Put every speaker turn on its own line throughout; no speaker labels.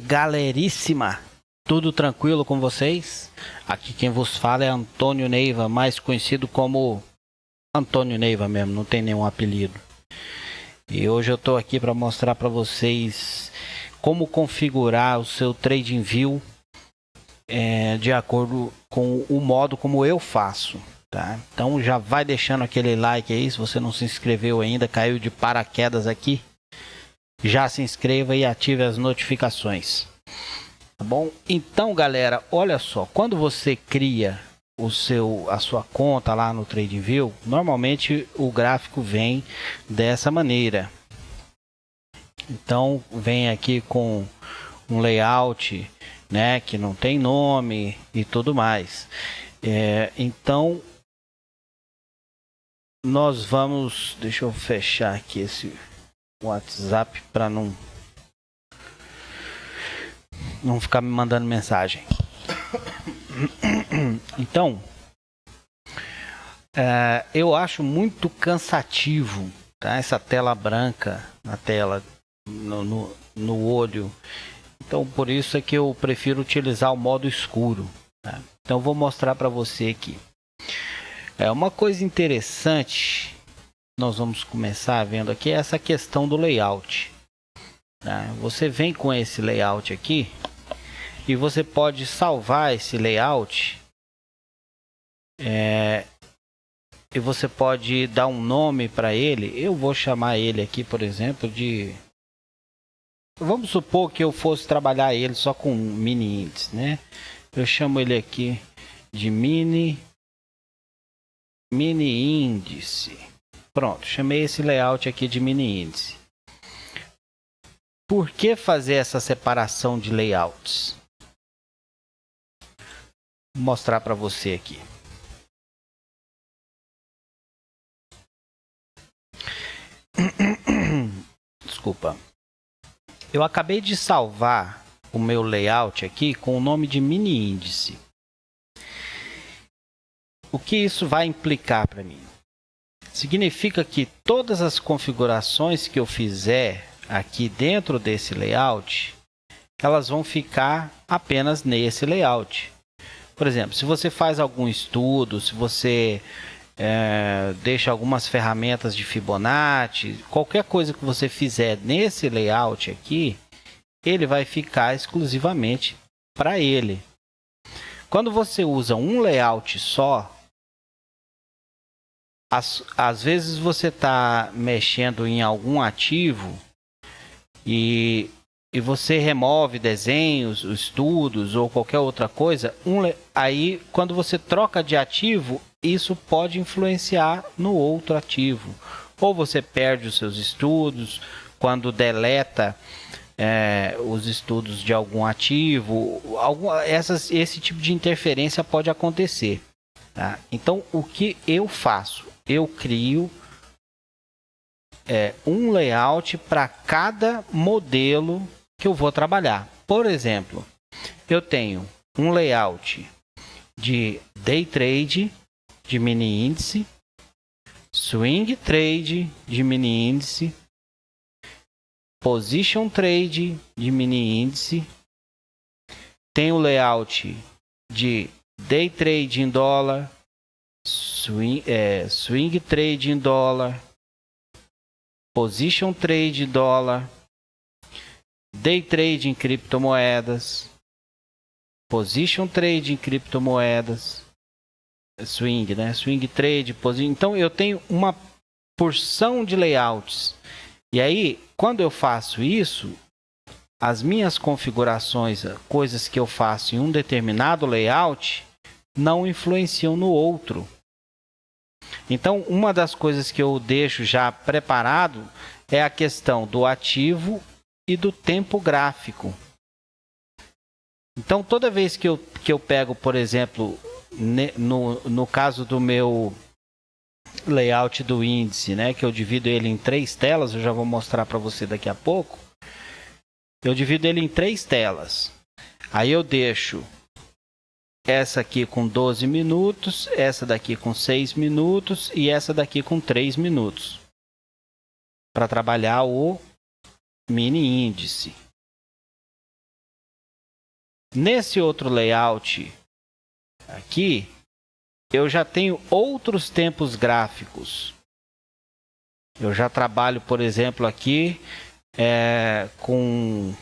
Galeríssima, tudo tranquilo com vocês? Aqui quem vos fala é Antônio Neiva, mais conhecido como Antônio Neiva mesmo, não tem nenhum apelido. E hoje eu estou aqui para mostrar para vocês como configurar o seu TradingView de acordo com o modo como eu faço. Tá? Então já vai deixando aquele like aí, se você não se inscreveu ainda, caiu de paraquedas aqui, já se inscreva e ative as notificações, tá bom? Então galera, olha só, quando você cria a sua conta lá no TradingView, normalmente o gráfico vem dessa maneira. Então vem aqui com um layout, né, que não tem nome e tudo mais. Então nós vamos, deixa eu fechar aqui esse WhatsApp para não ficar me mandando mensagem. Então eu acho muito cansativo, tá? Essa tela branca na tela, no olho. Então por isso é que eu prefiro utilizar o modo escuro, tá? Então vou mostrar para você aqui. Uma coisa interessante, nós vamos começar vendo aqui, essa questão do layout. Tá? Você vem com esse layout aqui e você pode salvar esse layout e você pode dar um nome para ele. Eu vou chamar ele aqui, por exemplo, de... Vamos supor que eu fosse trabalhar ele só com mini índice, né? Eu chamo ele aqui de mini índice. Pronto, chamei esse layout aqui de mini índice. Por que fazer essa separação de layouts? Vou mostrar para você aqui. Desculpa. Eu acabei de salvar o meu layout aqui com o nome de mini índice. O que isso vai implicar para mim? Significa que todas as configurações que eu fizer aqui dentro desse layout, elas vão ficar apenas nesse layout. Por exemplo, se você faz algum estudo, se você deixa algumas ferramentas de Fibonacci, qualquer coisa que você fizer nesse layout aqui, ele vai ficar exclusivamente para ele. Quando você usa um layout só, às vezes você está mexendo em algum ativo e você remove desenhos, estudos ou qualquer outra coisa, aí quando você troca de ativo, isso pode influenciar no outro ativo. Ou você perde os seus estudos, quando deleta os estudos de algum ativo, esse tipo de interferência pode acontecer. Tá? Então o que eu faço? Eu crio um layout para cada modelo que eu vou trabalhar. Por exemplo, eu tenho um layout de day trade de mini índice, swing trade de mini índice, position trade de mini índice, tem o layout de day trade em dólar, swing trade em dólar, position trade em dólar, day trade em criptomoedas, position trade em criptomoedas, swing, né? Swing trade, position. Então eu tenho uma porção de layouts. E aí, quando eu faço isso, as minhas configurações, coisas que eu faço em um determinado layout, não influenciam no outro. Então, uma das coisas que eu deixo já preparado é a questão do ativo e do tempo gráfico. Então, toda vez que eu pego, por exemplo, no caso do meu layout do índice, né, que eu divido ele em 3 telas, eu já vou mostrar para você daqui a pouco. Eu divido ele em 3 telas. Aí eu deixo essa aqui com 12 minutos, essa daqui com 6 minutos e essa daqui com 3 minutos. Para trabalhar o mini índice. Nesse outro layout aqui, eu já tenho outros tempos gráficos. Eu já trabalho, por exemplo, aqui com...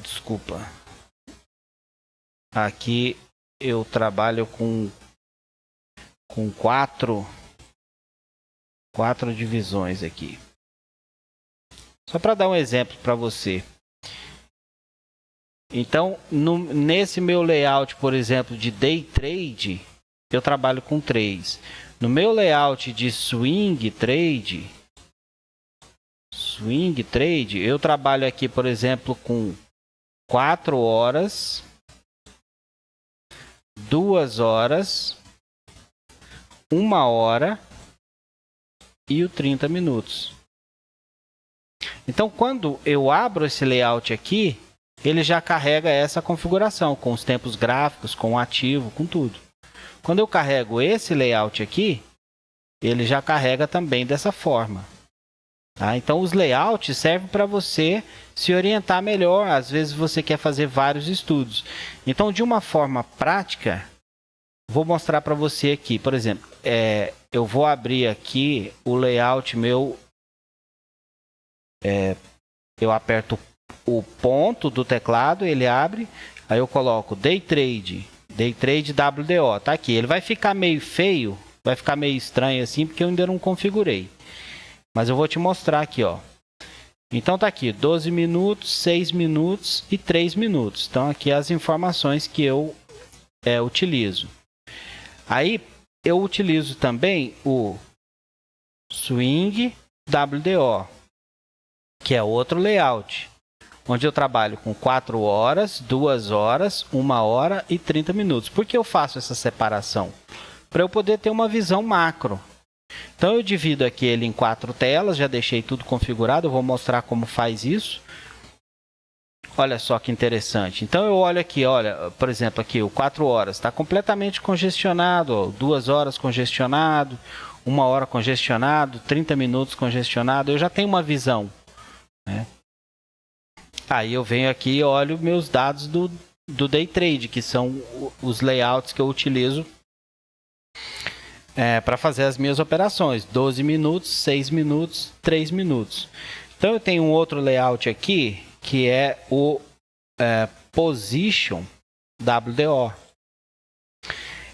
desculpa. Aqui eu trabalho com quatro divisões aqui. Só para dar um exemplo para você. Então, nesse meu layout, por exemplo, de Day Trade, eu trabalho com 3. No meu layout de Swing Trade, eu trabalho aqui, por exemplo, com 4 horas, 2 horas, 1 hora e o 30 minutos. Então, quando eu abro esse layout aqui, ele já carrega essa configuração com os tempos gráficos, com o ativo, com tudo. Quando eu carrego esse layout aqui, ele já carrega também dessa forma. Tá? Então, os layouts servem para você se orientar melhor. Às vezes você quer fazer vários estudos. Então, de uma forma prática, vou mostrar para você aqui. Por exemplo, eu vou abrir aqui o layout meu. Eu aperto o ponto do teclado, ele abre. Aí eu coloco Day Trade WDO. Tá aqui. Ele vai ficar meio feio, vai ficar meio estranho assim, porque eu ainda não configurei. Mas eu vou te mostrar aqui, ó. Então tá aqui, 12 minutos, 6 minutos e 3 minutos. Então aqui as informações que eu utilizo. Aí eu utilizo também o Swing WDO, que é outro layout, onde eu trabalho com 4 horas, 2 horas, 1 hora e 30 minutos. Por que eu faço essa separação? Para eu poder ter uma visão macro. Então eu divido aqui ele em 4 telas, já deixei tudo configurado, eu vou mostrar como faz isso. Olha só que interessante. Então eu olho aqui, olha, por exemplo, aqui o 4 horas está completamente congestionado, ó, 2 horas congestionado, 1 hora congestionado, 30 minutos congestionado, eu já tenho uma visão, né? Aí eu venho aqui e olho meus dados do Day Trade, que são os layouts que eu utilizo para fazer as minhas operações. 12 minutos, 6 minutos, 3 minutos. Então eu tenho um outro layout aqui, que é o Position WDO.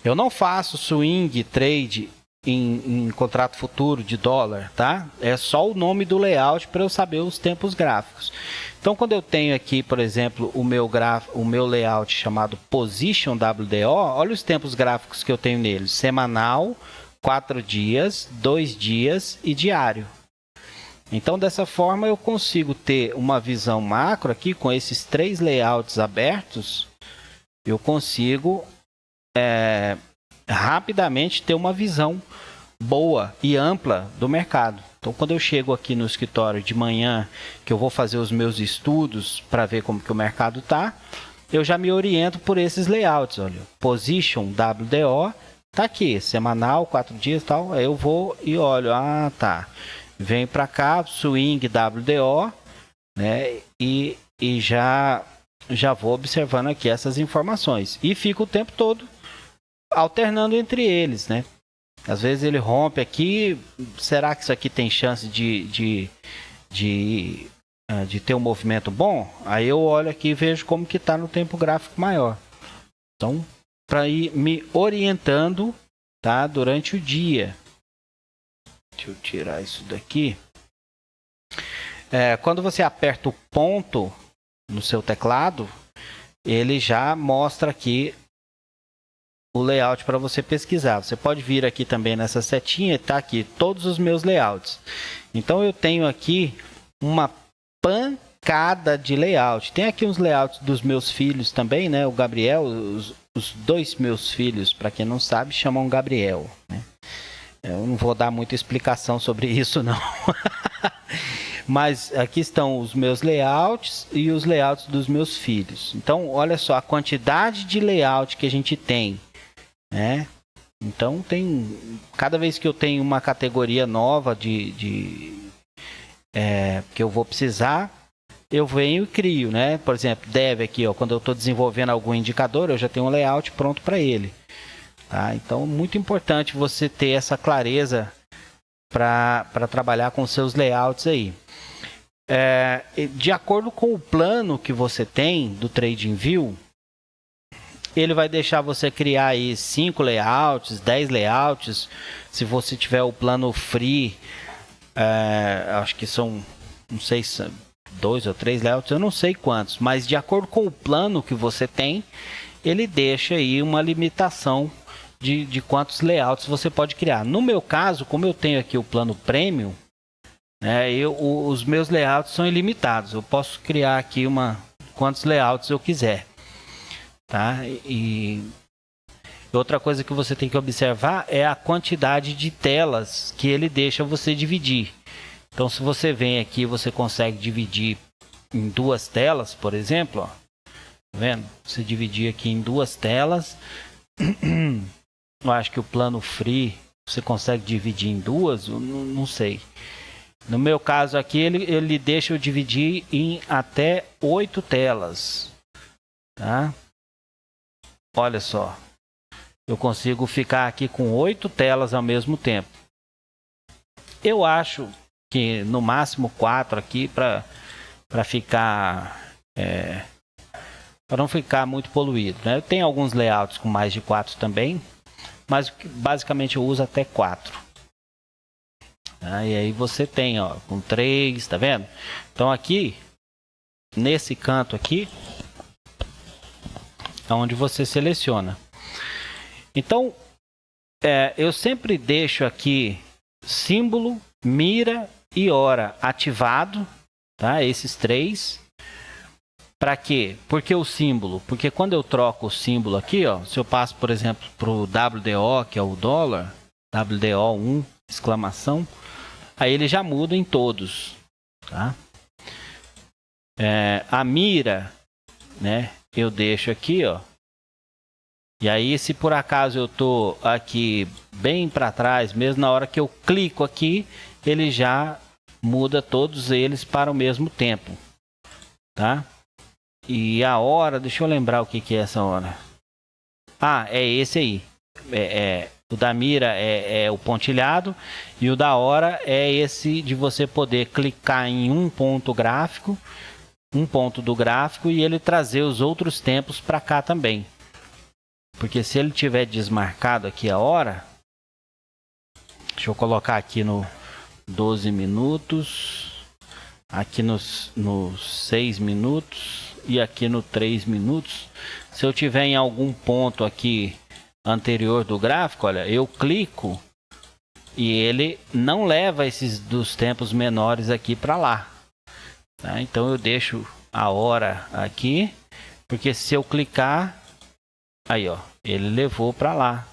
Eu não faço swing trade em contrato futuro de dólar, tá? É só o nome do layout para eu saber os tempos gráficos. Então, quando eu tenho aqui, por exemplo, o meu layout chamado Position WDO, olha os tempos gráficos que eu tenho nele: semanal, 4 dias, 2 dias e diário. Então, dessa forma, eu consigo ter uma visão macro aqui com esses 3 layouts abertos. Eu consigo rapidamente ter uma visão boa e ampla do mercado. Então, quando eu chego aqui no escritório de manhã, que eu vou fazer os meus estudos para ver como que o mercado está, eu já me oriento por esses layouts. Olha, Position WDO tá aqui, semanal, 4 dias e tal. Aí eu vou e olho, tá. Venho para cá, Swing WDO, né? E já vou observando aqui essas informações. E fico o tempo todo alternando entre eles, né? Às vezes ele rompe aqui, será que isso aqui tem chance de ter um movimento bom? Aí eu olho aqui e vejo como que está no tempo gráfico maior. Então, para ir me orientando, tá, durante o dia. Deixa eu tirar isso daqui. Quando você aperta o ponto no seu teclado, ele já mostra aqui o layout para você pesquisar. Você pode vir aqui também nessa setinha e tá aqui todos os meus layouts. Então eu tenho aqui uma pancada de layout. Tem aqui uns layouts dos meus filhos também, né? O Gabriel, os 2 meus filhos, para quem não sabe, chamam Gabriel, né? Eu não vou dar muita explicação sobre isso, não. Mas aqui estão os meus layouts e os layouts dos meus filhos. Então, olha só a quantidade de layout que a gente tem, né? Então, cada vez que eu tenho uma categoria nova que eu vou precisar, eu venho e crio, né? Por exemplo, dev aqui, ó, quando eu estou desenvolvendo algum indicador, eu já tenho um layout pronto para ele. Tá? Então, muito importante você ter essa clareza para trabalhar com seus layouts aí. De acordo com o plano que você tem do TradingView, ele vai deixar você criar aí 5 layouts, 10 layouts. Se você tiver o plano free, acho que são, não sei se 2 ou 3 layouts, eu não sei quantos, mas de acordo com o plano que você tem, ele deixa aí uma limitação de quantos layouts você pode criar. No meu caso, como eu tenho aqui o plano Premium, os meus layouts são ilimitados. Eu posso criar aqui quantos layouts eu quiser. Tá? E outra coisa que você tem que observar é a quantidade de telas que ele deixa você dividir. Então, se você vem aqui, você consegue dividir em 2 telas, por exemplo. Ó. Tá vendo? Você dividir aqui em 2 telas. Eu acho que o plano free você consegue dividir em 2, eu não sei. No meu caso aqui, ele deixa eu dividir em até 8 telas. Tá? Olha só. Eu consigo ficar aqui com 8 telas ao mesmo tempo. Eu acho que no máximo 4 aqui para ficar para não ficar muito poluído, né? Tem alguns layouts com mais de 4 também, mas basicamente eu uso até 4. E aí você tem, ó, com 3, tá vendo? Então aqui nesse canto aqui é onde você seleciona. Então eu sempre deixo aqui símbolo, mira e hora ativado, tá? Esses 3. Para quê? Porque o símbolo, porque quando eu troco o símbolo aqui, ó, se eu passo, por exemplo, para o WDO, que é o dólar, WDO1, exclamação, aí ele já muda em todos, tá? A mira, né? Eu deixo aqui, ó. E aí, se por acaso eu tô aqui bem para trás, mesmo na hora que eu clico aqui, ele já muda todos eles para o mesmo tempo, tá? E a hora, deixa eu lembrar o que é essa hora. É esse aí. O da mira é o pontilhado e o da hora é esse de você poder clicar em um ponto gráfico, um ponto do gráfico e ele trazer os outros tempos para cá também. Porque se ele tiver desmarcado aqui a hora, deixa eu colocar aqui no 12 minutos, aqui nos 6 minutos e aqui no 3 minutos. Se eu tiver em algum ponto aqui anterior do gráfico, olha, eu clico e ele não leva esses dos tempos menores aqui para lá. Tá? Então eu deixo a hora aqui, porque se eu clicar, aí ó, ele levou para lá.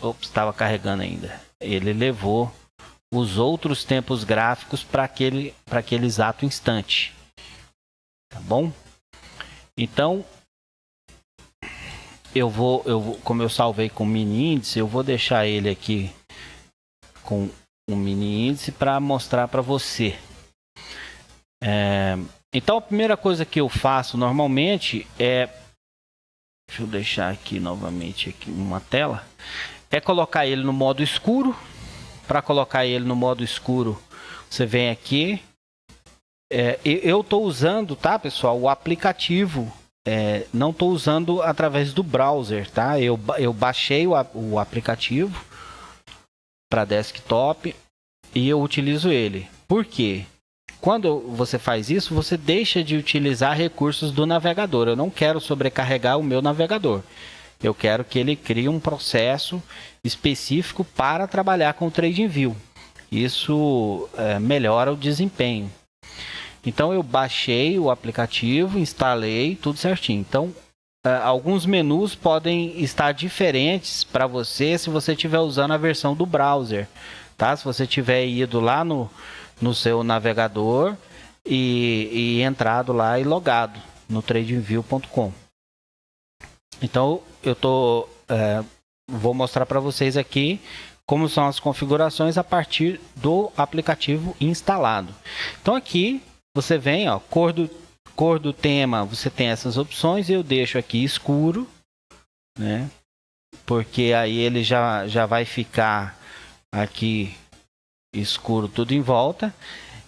Ops, estava carregando ainda. Ele levou os outros tempos gráficos para aquele exato instante. Tá bom? Então, eu vou, como eu salvei com mini índice, eu vou deixar ele aqui com um mini índice para mostrar para você. Então, a primeira coisa que eu faço normalmente deixa eu deixar aqui novamente aqui uma tela. É colocar ele no modo escuro. Para colocar ele no modo escuro, você vem aqui. Eu estou usando, tá, pessoal, o aplicativo. Não estou usando através do browser, tá? Eu baixei o aplicativo para desktop e eu utilizo ele. Por quê? Quando você faz isso, você deixa de utilizar recursos do navegador. Eu não quero sobrecarregar o meu navegador. Eu quero que ele crie um processo específico para trabalhar com o TradingView. Isso melhora o desempenho. Então eu baixei o aplicativo, instalei, tudo certinho. Então alguns menus podem estar diferentes para você se você estiver usando a versão do browser. Tá? Se você tiver ido lá no seu navegador e entrado lá e logado no tradingview.com. Então eu vou mostrar para vocês aqui como são as configurações a partir do aplicativo instalado. Então aqui você vem, ó, cor do tema, você tem essas opções. Eu deixo aqui escuro, né? Porque aí ele já vai ficar aqui escuro tudo em volta.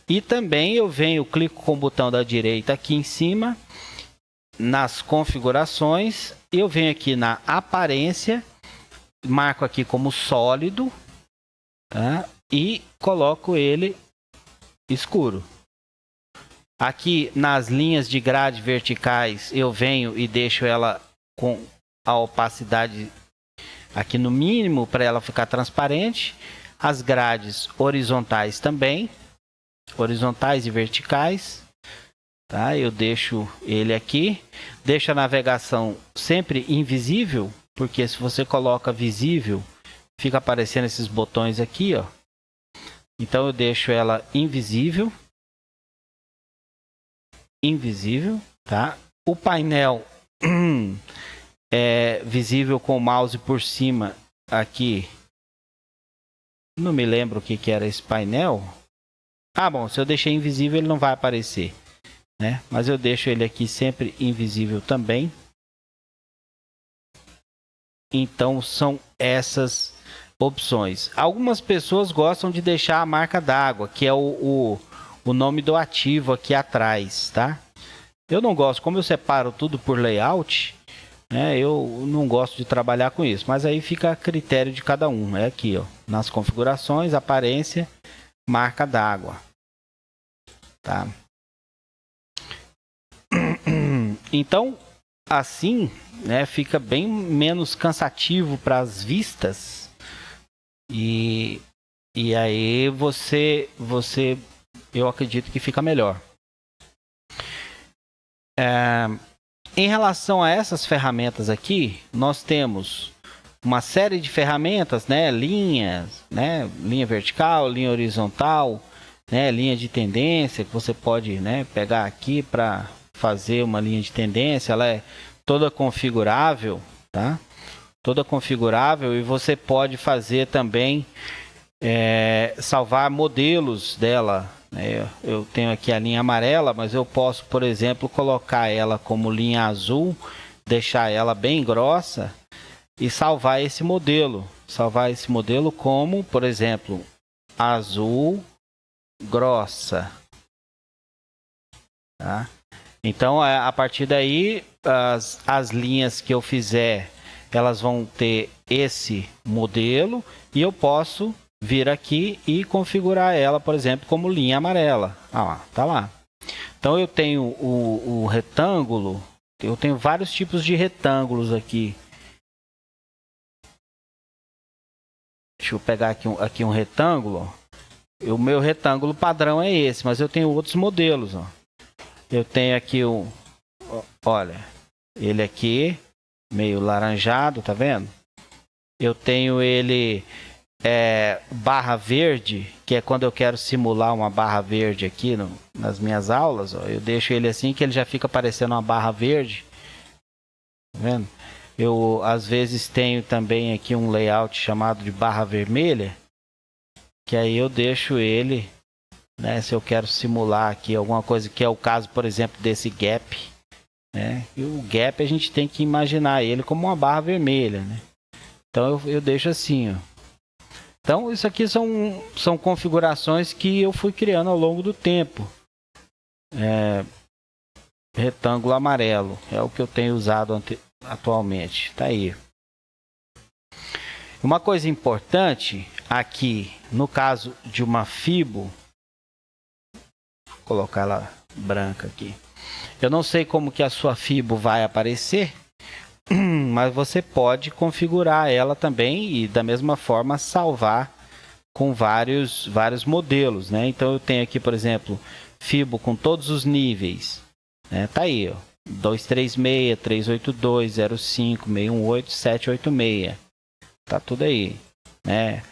E também eu venho, clico com o botão da direita aqui em cima, nas configurações, eu venho aqui na aparência, marco aqui como sólido, tá? E coloco ele escuro. Aqui nas linhas de grade verticais eu venho e deixo ela com a opacidade aqui no mínimo para ela ficar transparente. As grades horizontais também, horizontais e verticais, tá? Eu deixo ele aqui, deixo a navegação sempre invisível, porque se você coloca visível, fica aparecendo esses botões aqui, ó. Então eu deixo ela invisível, tá? O painel é visível com o mouse por cima aqui. Não me lembro o que era esse painel. Ah, bom, se eu deixei invisível ele não vai aparecer, né? Mas eu deixo ele aqui sempre invisível também. Então são essas opções. Algumas pessoas gostam de deixar a marca d'água, que é o nome do ativo aqui atrás, tá? Eu não gosto, como eu separo tudo por layout, né? Eu não gosto de trabalhar com isso, mas aí fica a critério de cada um. É aqui, ó, nas configurações, aparência, marca d'água, tá? Então, assim, né, fica bem menos cansativo para as vistas e aí eu acredito que fica melhor. Em relação a essas ferramentas aqui, nós temos uma série de ferramentas, né? Linhas, né? Linha vertical, linha horizontal, né? Linha de tendência que você pode, né, pegar aqui para fazer uma linha de tendência. Ela é toda configurável, tá? Toda configurável, e você pode fazer também salvar modelos dela. Eu tenho aqui a linha amarela, mas eu posso, por exemplo, colocar ela como linha azul, deixar ela bem grossa e salvar esse modelo. Salvar esse modelo como, por exemplo, azul grossa. Tá? Então, a partir daí, as linhas que eu fizer, elas vão ter esse modelo e eu posso vir aqui e configurar ela, por exemplo, como linha amarela. Ah, lá, tá lá. Então eu tenho o retângulo, eu tenho vários tipos de retângulos aqui. Deixa eu pegar aqui um retângulo. O meu retângulo padrão é esse, mas eu tenho outros modelos, ó. Eu tenho aqui olha, ele aqui meio laranjado, tá vendo? Eu tenho ele barra verde, que é quando eu quero simular uma barra verde aqui nas minhas aulas, ó, eu deixo ele assim que ele já fica parecendo uma barra verde, tá vendo? Eu às vezes tenho também aqui um layout chamado de barra vermelha, que aí eu deixo ele, né, se eu quero simular aqui alguma coisa, que é o caso, por exemplo, desse gap, né? E o gap a gente tem que imaginar ele como uma barra vermelha, né? Então eu deixo assim, ó. Então, isso aqui são configurações que eu fui criando ao longo do tempo. Retângulo amarelo é o que eu tenho usado atualmente. Tá aí. Uma coisa importante aqui, no caso de uma fibo, vou colocar ela branca aqui. Eu não sei como que a sua fibo vai aparecer, mas você pode configurar ela também e da mesma forma salvar com vários modelos, né? Então eu tenho aqui, por exemplo, fibo com todos os níveis, né? Tá aí, ó, 236, 382, 05, 618, 786, tá tudo aí, né?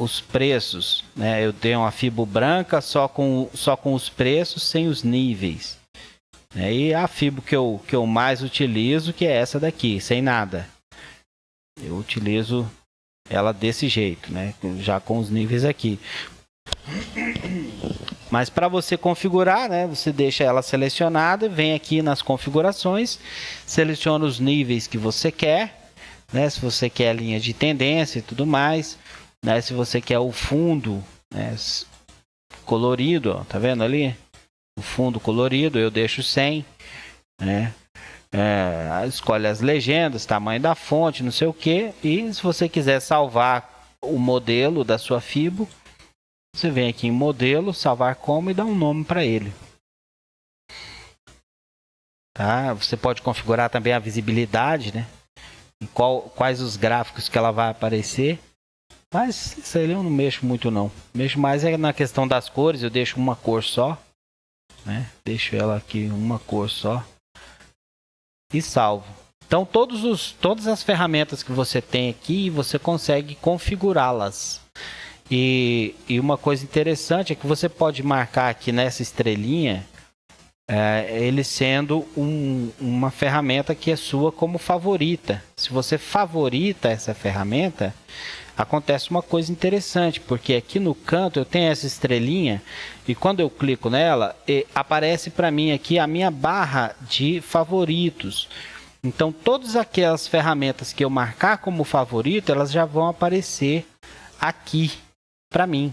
Os preços, né? Eu tenho uma fibo branca só com os preços, sem os níveis. E a fibo que eu mais utilizo, que é essa daqui, sem nada. Eu utilizo ela desse jeito, né? Já com os níveis aqui. Mas para você configurar, né, você deixa ela selecionada, vem aqui nas configurações, seleciona os níveis que você quer, né, se você quer a linha de tendência e tudo mais, né, se você quer o fundo, né, colorido, ó, tá vendo ali? O fundo colorido eu deixo 100, né? Escolhe as legendas, tamanho da fonte, não sei o que, e se você quiser salvar o modelo da sua Fibo, você vem aqui em modelo, salvar como e dá um nome para ele. Tá? Você pode configurar também a visibilidade, né? E quais os gráficos que ela vai aparecer. Mas isso aí eu não mexo muito não. Mexo mais é na questão das cores, eu deixo uma cor só, né? Deixo ela aqui uma cor só e salvo. Então todas as ferramentas que você tem aqui, você consegue configurá-las. E uma coisa interessante é que você pode marcar aqui nessa estrelinha, ele sendo uma ferramenta que é sua como favorita. Se você favorita essa ferramenta, acontece uma coisa interessante, porque aqui no canto eu tenho essa estrelinha e quando eu clico nela, aparece para mim aqui a minha barra de favoritos. Então todas aquelas ferramentas que eu marcar como favorito, elas já vão aparecer aqui para mim,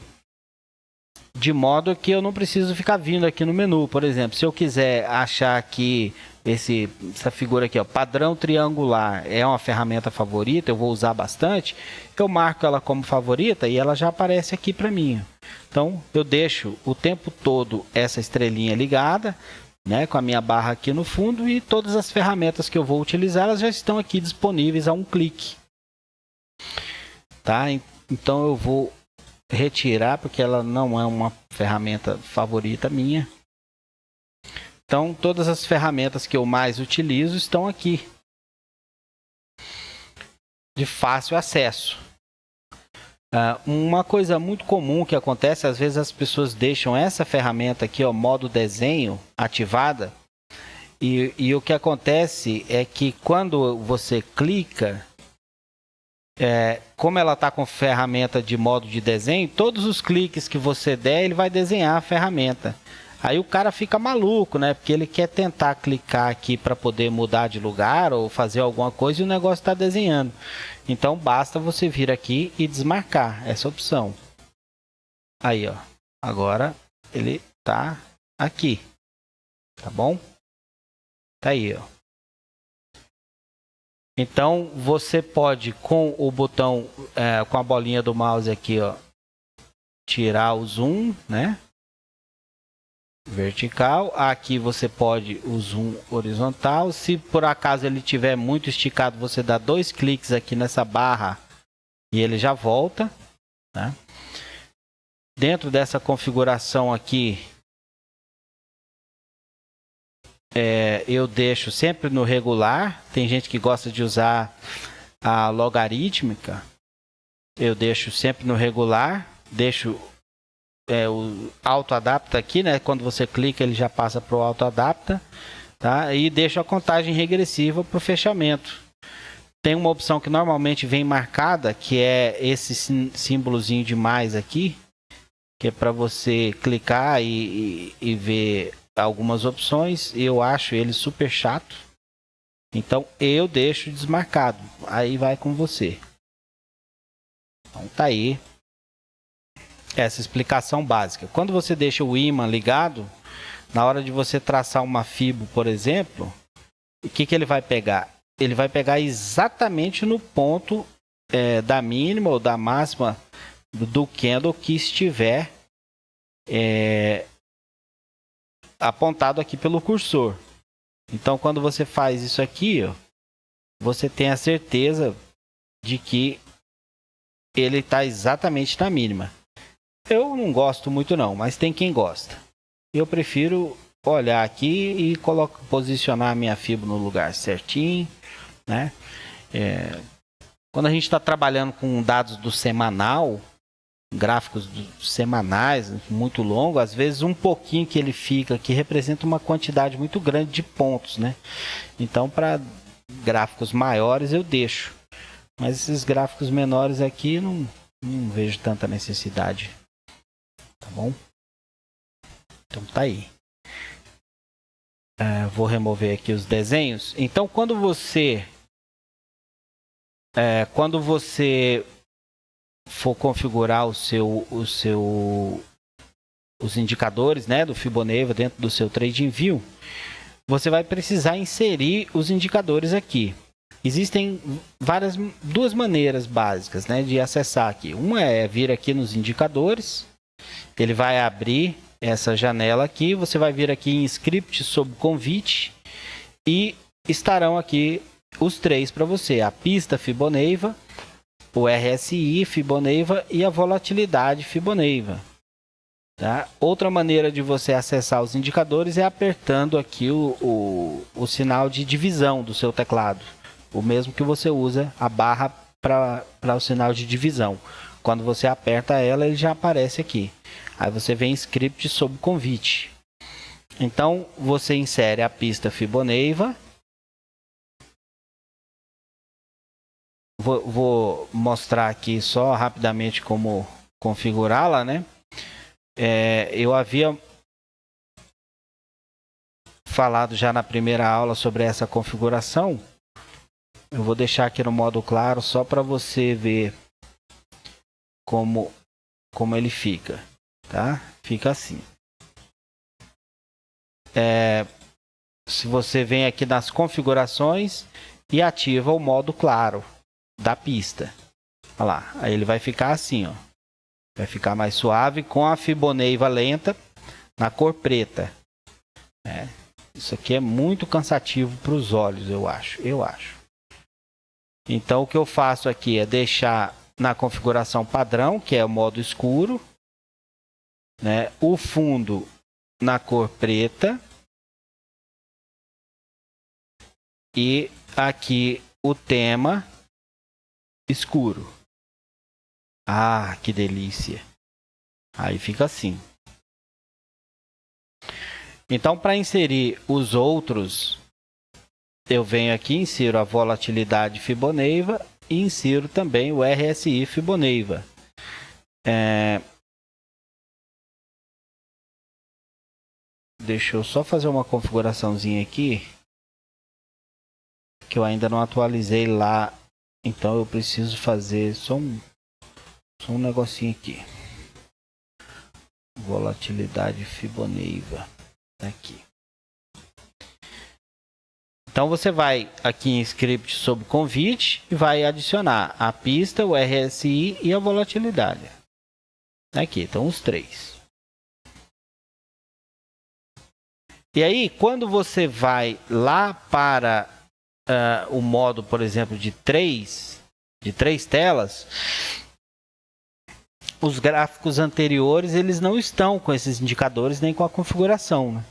de modo que eu não preciso ficar vindo aqui no menu. Por exemplo, se eu quiser achar aqui essa figura aqui, ó, padrão triangular, é uma ferramenta favorita, eu vou usar bastante, eu marco ela como favorita e ela já aparece aqui para mim. Então eu deixo o tempo todo essa estrelinha ligada, né, com a minha barra aqui no fundo, e todas as ferramentas que eu vou utilizar, elas já estão aqui disponíveis a um clique. Tá? Então eu vou retirar porque ela não é uma ferramenta favorita minha. Então todas as ferramentas que eu mais utilizo estão aqui, de fácil acesso. Uma coisa muito comum que acontece, às vezes as pessoas deixam essa ferramenta aqui, ó, modo desenho, ativada, e o que acontece é que quando você clica, como ela está com ferramenta de modo de desenho, todos os cliques que você der, ele vai desenhar a ferramenta. Aí o cara fica maluco, né? Porque ele quer tentar clicar aqui para poder mudar de lugar ou fazer alguma coisa e o negócio está desenhando. Então basta você vir aqui e desmarcar essa opção. Aí, ó. Agora ele tá aqui. Tá bom? Tá aí, ó. Então você pode, com o botão, com a bolinha do mouse aqui, ó, tirar o zoom, né? Vertical. Aqui você pode o zoom horizontal. Se por acaso ele tiver muito esticado, você dá 2 cliques aqui nessa barra e ele já volta, né? Dentro dessa configuração aqui, eu deixo sempre no regular. Tem gente que gosta de usar a logarítmica. Eu deixo sempre no regular. Deixo o autoadapta aqui, né? Quando você clica, ele já passa para o autoadapta, tá? E deixo a contagem regressiva para o fechamento. Tem uma opção que normalmente vem marcada, que é esse símbolozinho de mais aqui, que é para você clicar e ver algumas opções. Eu acho ele super chato, então eu deixo desmarcado. Aí vai com você. Então tá aí essa explicação básica. Quando você deixa o ímã ligado, na hora de você traçar uma Fibo, por exemplo, o que ele vai pegar? Ele vai pegar exatamente no ponto da mínima ou da máxima do candle que estiver apontado aqui pelo cursor. Então, quando você faz isso aqui, ó, você tem a certeza de que ele está exatamente na mínima. Eu não gosto muito não, mas tem quem gosta. Eu prefiro olhar aqui e posicionar a minha Fibo no lugar certinho, né? Quando a gente está trabalhando com dados do semanal, gráficos semanais muito longos, às vezes um pouquinho que ele fica aqui representa uma quantidade muito grande de pontos, né? Então, para gráficos maiores eu deixo, mas esses gráficos menores aqui não vejo tanta necessidade. Tá bom? Então tá aí. Vou remover aqui os desenhos. Então quando você for configurar os indicadores, né, do Fibonacci dentro do seu TradingView, você vai precisar inserir os indicadores aqui. Existem duas maneiras básicas, né, de acessar aqui. Uma é vir aqui nos indicadores, ele vai abrir essa janela aqui, você vai vir aqui em script sob convite e estarão aqui os três para você: a pista Fibonacci, o RSI Fibonacci e a volatilidade Fibonacci. Tá? Outra maneira de você acessar os indicadores é apertando aqui o sinal de divisão do seu teclado, o mesmo que você usa a barra para o sinal de divisão. Quando você aperta ela, ele já aparece aqui. Aí você vem em script sob convite. Então você insere a pista Fibonacci. Vou mostrar aqui só rapidamente como configurá-la, né? Eu havia falado já na primeira aula sobre essa configuração. Eu vou deixar aqui no modo claro só para você ver como ele fica, tá? Fica assim. Se você vem aqui nas configurações e ativa o modo claro da pista, olha lá, aí ele vai ficar assim, ó. Vai ficar mais suave com a Fibonacci lenta na cor preta. Isso aqui é muito cansativo para os olhos, eu acho. Então o que eu faço aqui é deixar na configuração padrão, que é o modo escuro, né? O fundo na cor preta e aqui o tema escuro. Ah, que delícia! Aí fica assim. Então, para inserir os outros, eu venho aqui, insiro a volatilidade Fibonacci e insiro também o RSI Fibonacci. Deixa eu só fazer uma configuraçãozinha aqui, que eu ainda não atualizei lá, então eu preciso fazer só um negocinho aqui. Volatilidade Fibonacci aqui. Então você vai aqui em script sob convite e vai adicionar a pista, o RSI e a volatilidade. Aqui estão os três. E aí, quando você vai lá para o modo, por exemplo, de três telas, os gráficos anteriores eles não estão com esses indicadores nem com a configuração, né?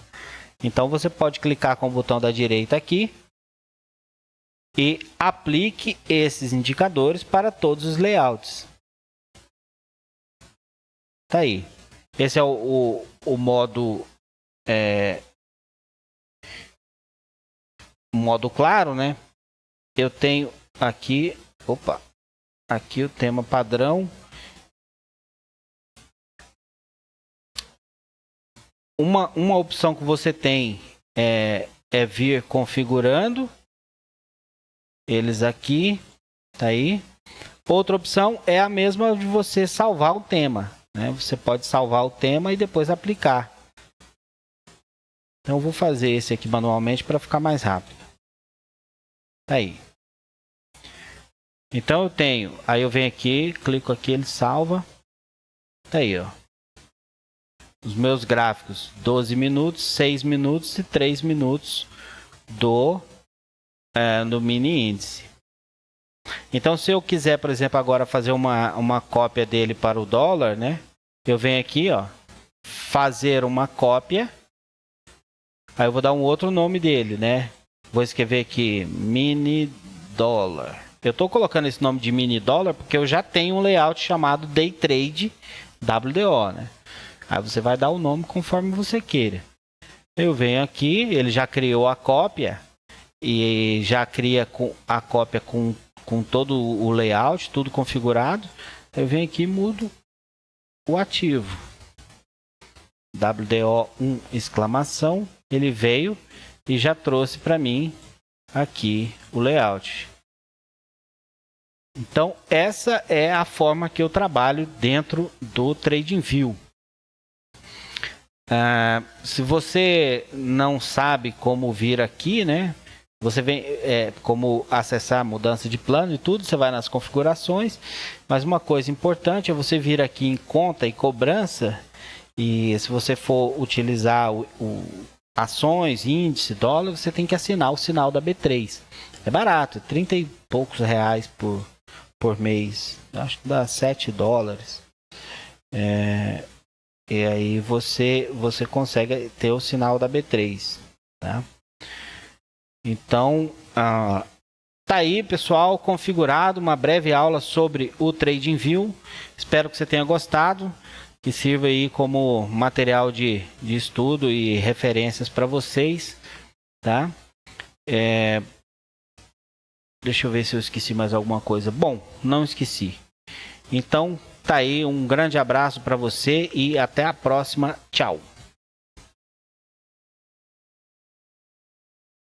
Então você pode clicar com o botão da direita aqui e aplique esses indicadores para todos os layouts. Tá aí. Esse é o modo modo claro, né? Eu tenho aqui, aqui o tema padrão. Uma opção que você tem é vir configurando eles aqui, tá aí. Outra opção é a mesma de você salvar o tema, né? Você pode salvar o tema e depois aplicar. Então eu vou fazer esse aqui manualmente para ficar mais rápido. Tá aí. Então eu tenho, aí eu venho aqui, clico aqui, ele salva. Tá aí, ó. Os meus gráficos, 12 minutos, 6 minutos e 3 minutos do mini índice. Então, se eu quiser, por exemplo, agora fazer uma cópia dele para o dólar, né? Eu venho aqui, ó, fazer uma cópia. Aí eu vou dar um outro nome dele, né? Vou escrever aqui, mini dólar. Eu estou colocando esse nome de mini dólar porque eu já tenho um layout chamado Day Trade WDO, né? Aí você vai dar o nome conforme você queira. Eu venho aqui, ele já criou a cópia e já cria a cópia com todo o layout, tudo configurado. Eu venho aqui e mudo o ativo. WDO1 exclamação, ele veio e já trouxe para mim aqui o layout. Então essa é a forma que eu trabalho dentro do TradingView. Se você não sabe como vir aqui, né? Você vem como acessar a mudança de plano e tudo, você vai nas configurações, mas uma coisa importante é você vir aqui em conta e cobrança, e se você for utilizar ações, índice, dólar, você tem que assinar o sinal da B3. É barato, 30 e poucos reais por mês, acho que dá 7 dólares. E aí você consegue ter o sinal da B3, tá? Então, tá aí, pessoal, configurado uma breve aula sobre o TradingView. Espero que você tenha gostado, que sirva aí como material de estudo e referências para vocês, tá? Deixa eu ver se eu esqueci mais alguma coisa. Bom, não esqueci. Então, tá aí, um grande abraço para você e até a próxima. Tchau!